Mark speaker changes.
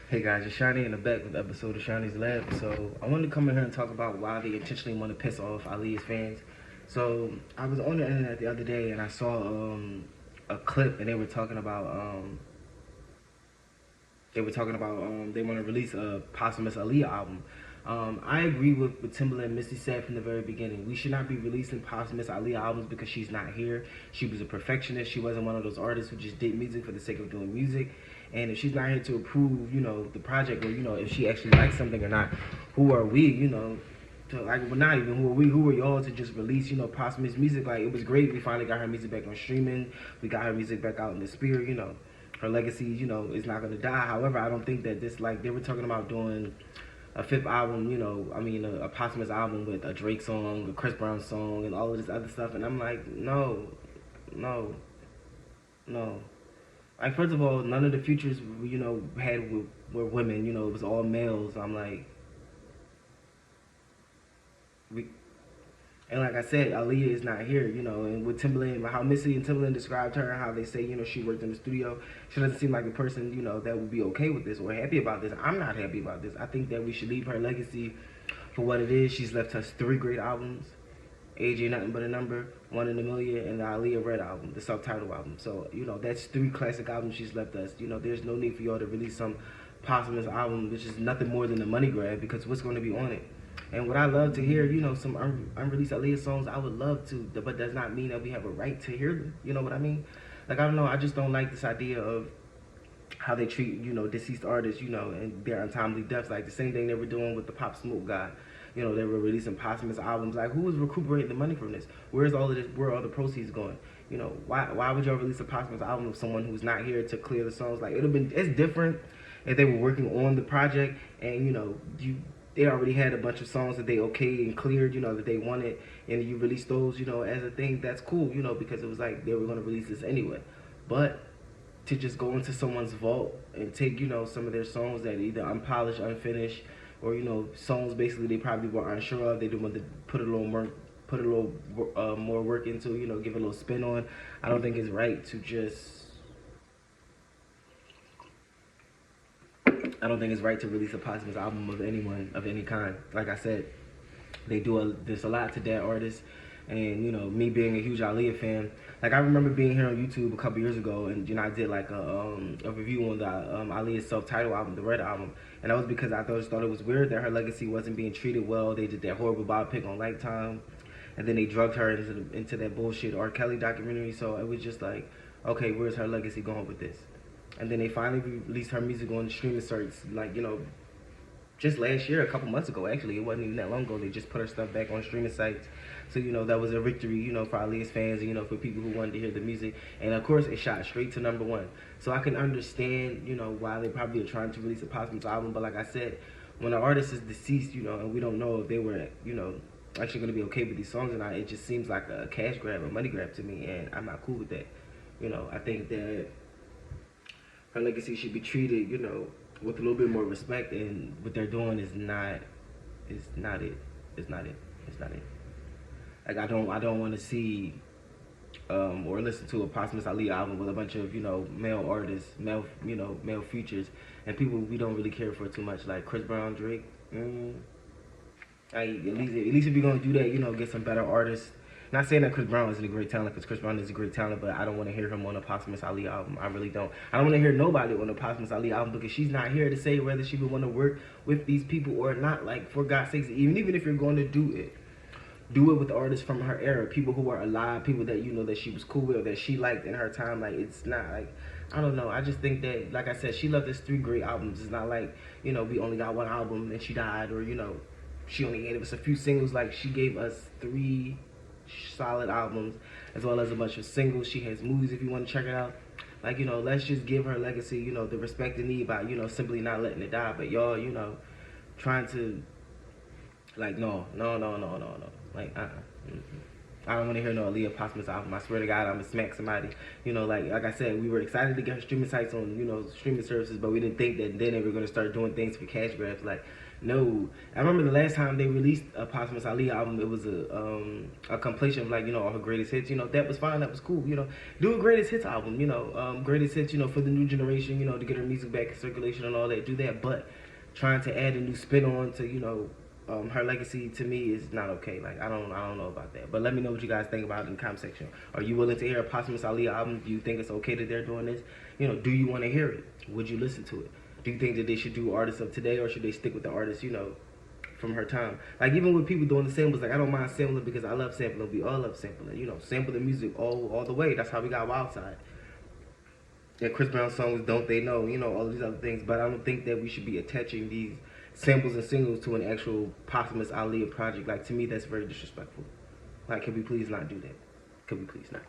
Speaker 1: Hey guys, it's Shani in the back with the episode of Shani's Lab. So I wanted to come in here and talk about why they intentionally want to piss off Aaliyah's fans. So I was on the internet the other day and I saw a clip and they were talking about they want to release a posthumous Aaliyah album. I agree with what Timbaland and Missy said from the very beginning. We should not be releasing posthumous Aaliyah albums because she's not here. She was a perfectionist. She wasn't one of those artists who just did music for the sake of doing music. And if she's not here to approve, the project, or if she actually likes something or not, who are we, to like, well, not even who are we, who are y'all to just release, posthumous music? Like, it was great. We finally got her music back on streaming. We got her music back out in the spirit. Her legacy, is not gonna die. However, I don't think that this, like, they were talking about doing a fifth album, a posthumous album with a Drake song, a Chris Brown song, and all of this other stuff. And I'm like, no, no, no. Like, first of all, none of the features, had were women. It was all males. I'm like, we, and like I said, Aaliyah is not here, and with Timbaland, how Missy and Timbaland described her, how they say, she worked in the studio, she doesn't seem like a person, that would be okay with this or happy about this. I'm not happy about this. I think that we should leave her legacy for what it is. She's left us 3 great albums. Age Ain't Nothing But a Number, One in a Million, and the Aaliyah Red album, the self-titled album. So, that's 3 classic albums she's left us. There's no need for y'all to release some posthumous album, which is nothing more than a money grab, because what's going to be on it? And what I love to hear, some unreleased Aaliyah songs, I would love to, but does not mean that we have a right to hear them. You know what I mean? Like, I don't know, I just don't like this idea of how they treat, deceased artists, and their untimely deaths. Like the same thing they were doing with the Pop Smoke guy. They were releasing posthumous albums. Like, who was recuperating the money from this? Where's all of this? Where are all the proceeds going? Why would y'all release a posthumous album of someone who's not here to clear the songs? Like, it's different if they were working on the project and, they already had a bunch of songs that they okayed and cleared, that they wanted, and you release those, as a thing. That's cool, because it was like they were going to release this anyway. But to just go into someone's vault and take, some of their songs that either unpolished, unfinished, or songs basically they probably were unsure of, they didn't want to put a little more work into, give a little spin on. I don't think it's right to just. I don't think it's right to release a posthumous album of anyone of any kind. Like I said, there's a lot to that artist. And me being a huge Aaliyah fan, like I remember being here on YouTube a couple years ago, and I did like a review on the Aaliyah's self-titled album, the Red album, and that was because I thought it was weird that her legacy wasn't being treated well. They did that horrible biopic on Lifetime, and then they drugged her into that bullshit R. Kelly documentary. So it was just like, okay, where's her legacy going with this? And then they finally released her music on the streaming sites, like just last year, a couple months ago, actually. It wasn't even that long ago. They just put her stuff back on streaming sites. So, that was a victory, for Aaliyah's fans and, for people who wanted to hear the music. And, of course, it shot straight to #1. So I can understand, why they probably are trying to release a posthumous album. But like I said, when an artist is deceased, and we don't know if they were, actually going to be okay with these songs or not, it just seems like a cash grab, a money grab to me. And I'm not cool with that. I think that her legacy should be treated, with a little bit more respect, and what they're doing is not it. It's not it. Like, I don't want to see or listen to a posthumous Aaliyah album with a bunch of male artists, male features, and people we don't really care for too much, like Chris Brown, Drake. At least if you're gonna do that, get some better artists. Not saying that Chris Brown isn't a great talent, because Chris Brown is a great talent, but I don't want to hear him on a posthumous Aaliyah album. I really don't. I don't want to hear nobody on a posthumous Aaliyah album, because she's not here to say whether she would want to work with these people or not. Like, for God's sakes, even if you're going to do it with artists from her era, people who are alive, people that that she was cool with, or that she liked in her time. Like, it's not like, I don't know. I just think that, like I said, she left us 3 great albums. It's not like, we only got 1 album and she died, or, she only gave us a few singles. Like, she gave us 3 solid albums, as well as a bunch of singles. She has movies if you want to check it out. Like, let's just give her legacy, the respect and need by, simply not letting it die. But y'all, trying to, like, no. Like, I don't want to hear no Aaliyah posthumous album. I swear to God, I'm gonna smack somebody. You know, like I said, we were excited to get her streaming sites on, you know, streaming services, but we didn't think that then they were gonna start doing things for cash grabs. Like, no. I remember the last time they released a posthumous Aaliyah album, it was a compilation of, like, you know, all her greatest hits. You know, that was fine, that was cool. You know, do a greatest hits album. You know, greatest hits. You know, for the new generation. You know, to get her music back in circulation and all that. Do that, but trying to add a new spin on to, you know, her legacy, to me, is not okay. Like, I don't know about that. But let me know what you guys think about it in the comment section. Are you willing to hear a posthumous Aaliyah album? Do you think it's okay that they're doing this? You know, do you want to hear it? Would you listen to it? Do you think that they should do artists of today, or should they stick with the artists, you know, from her time? Like, even with people doing the samples, like, I don't mind sampling because I love sampling. We all love sampling. You know, sample the music all the way. That's how we got Wild Side. Yeah, Chris Brown songs, Don't They Know, you know, all these other things. But I don't think that we should be attaching these samples and singles to an actual posthumous Aaliyah project. Like, to me, that's very disrespectful. Like, could we please not do that? Could we please not?